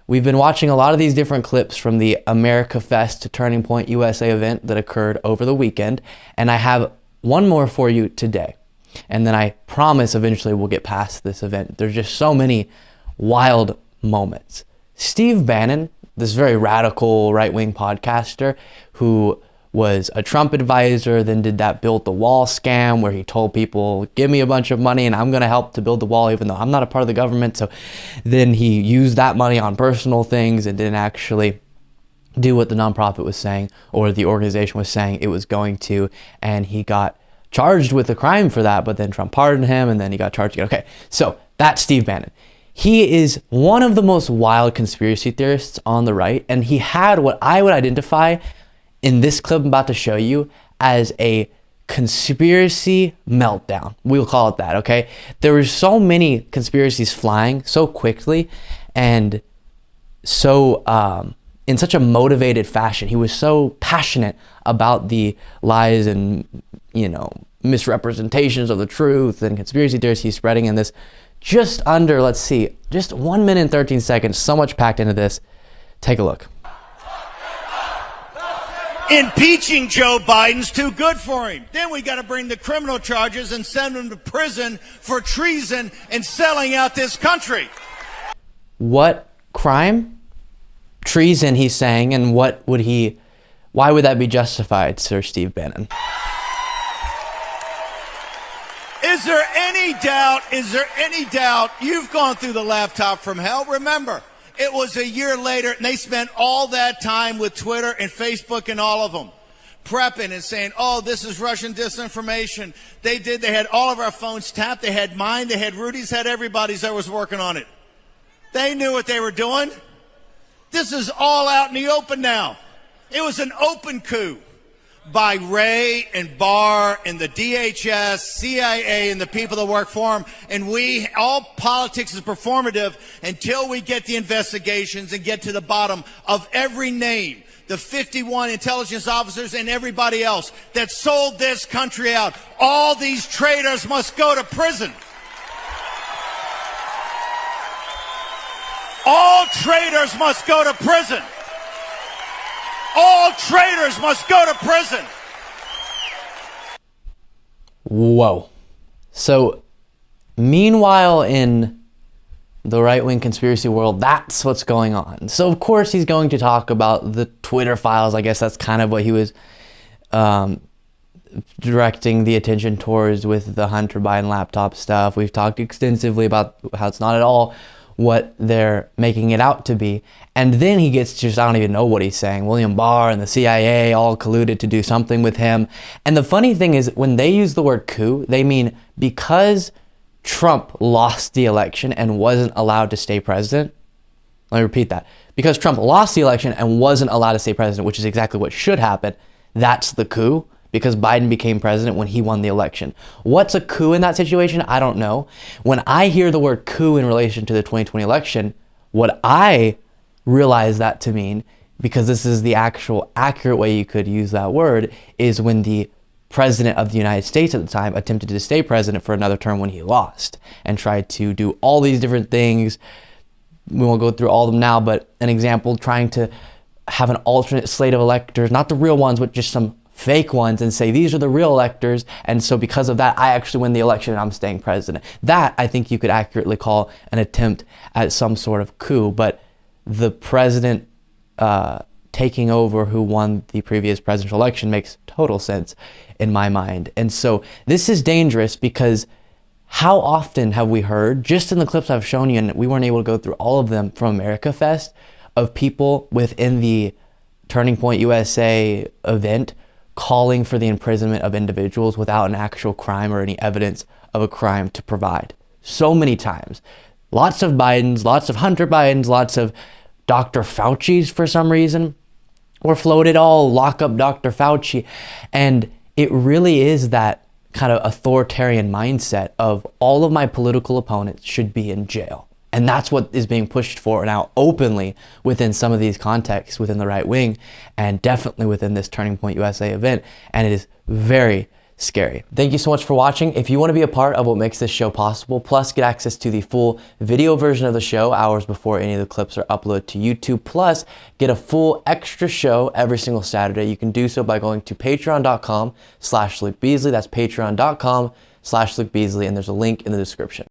we've been watching a lot of these different clips from the America Fest Turning Point USA event that occurred over the weekend, and I have one more for you today. And then I promise eventually we'll get past this event. There's just so many wild moments. Steve Bannon, this very radical right-wing podcaster who was a Trump advisor, then did that build the wall scam where he told people, give me a bunch of money and I'm going to help to build the wall even though I'm not a part of the government. So then he used that money on personal things and didn't actually do what the nonprofit was saying or the organization was saying it was going to. And he got charged with a crime for that, but then Trump pardoned him and then he got charged again. Okay, so that's Steve Bannon. He is one of the most wild conspiracy theorists on the right, and he had what I would identify in this clip I'm about to show you as a conspiracy meltdown. We'll call it that, okay? There were so many conspiracies flying so quickly and so in such a motivated fashion. He was so passionate about the lies and, misrepresentations of the truth and conspiracy theories he's spreading in this just under, let's see, just 1 minute and 13 seconds. So much packed into this. Take a look. Impeaching Joe Biden's too good for him. Then we got to bring the criminal charges and send him to prison for treason and selling out this country. What crime? Treason, he's saying, and why would that be justified, Sir Steve Bannon? Is there any doubt you've gone through the laptop from hell? Remember, it was a year later, and they spent all that time with Twitter and Facebook and all of them prepping and saying, oh, this is Russian disinformation. They had all of our phones tapped. They had mine. They had Rudy's, had everybody's that was working on it. They knew what they were doing. This is all out in the open now. It was an open coup by Wray and Barr and the DHS, CIA, and the people that work for them. And all politics is performative until we get the investigations and get to the bottom of every name, the 51 intelligence officers and everybody else that sold this country out. All these traitors must go to prison. All traitors must go to prison. All traitors must go to prison. Whoa. So, meanwhile, in the right-wing conspiracy world, that's what's going on. So, of course, he's going to talk about the Twitter files. I guess that's kind of what he was directing the attention towards with the Hunter Biden laptop stuff. We've talked extensively about how it's not at all what they're making it out to be. And then he gets just, I don't even know what he's saying. William Barr and the CIA all colluded to do something with him. And the funny thing is, when they use the word coup, they mean because Trump lost the election and wasn't allowed to stay president. Let me repeat that. Because Trump lost the election and wasn't allowed to stay president, which is exactly what should happen, that's the coup. Because Biden became president when he won the election. What's a coup in that situation? I don't know. When I hear the word coup in relation to the 2020 election, what I realize that to mean, because this is the actual accurate way you could use that word, is when the president of the United States at the time attempted to stay president for another term when he lost and tried to do all these different things. We won't go through all of them now, but an example, trying to have an alternate slate of electors, not the real ones, but just some fake ones, and say these are the real electors, and so because of that I actually win the election and I'm staying president. That I think you could accurately call an attempt at some sort of coup, but the president taking over who won the previous presidential election makes total sense in my mind. And so this is dangerous because how often have we heard, just in the clips I've shown you, and we weren't able to go through all of them from America Fest, of people within the Turning Point USA event calling for the imprisonment of individuals without an actual crime or any evidence of a crime to provide. So many times. Lots of Bidens, lots of Hunter Bidens, lots of Dr. Fauci's for some reason were floated, all lock up Dr. Fauci. And it really is that kind of authoritarian mindset of all of my political opponents should be in jail. And that's what is being pushed for now openly within some of these contexts within the right wing, and definitely within this Turning Point USA event. And it is very scary. Thank you so much for watching. If you want to be a part of what makes this show possible, plus get access to the full video version of the show hours before any of the clips are uploaded to YouTube, plus get a full extra show every single Saturday, you can do so by going to patreon.com/Luke Beasley. That's patreon.com/Luke Beasley, and there's a link in the description.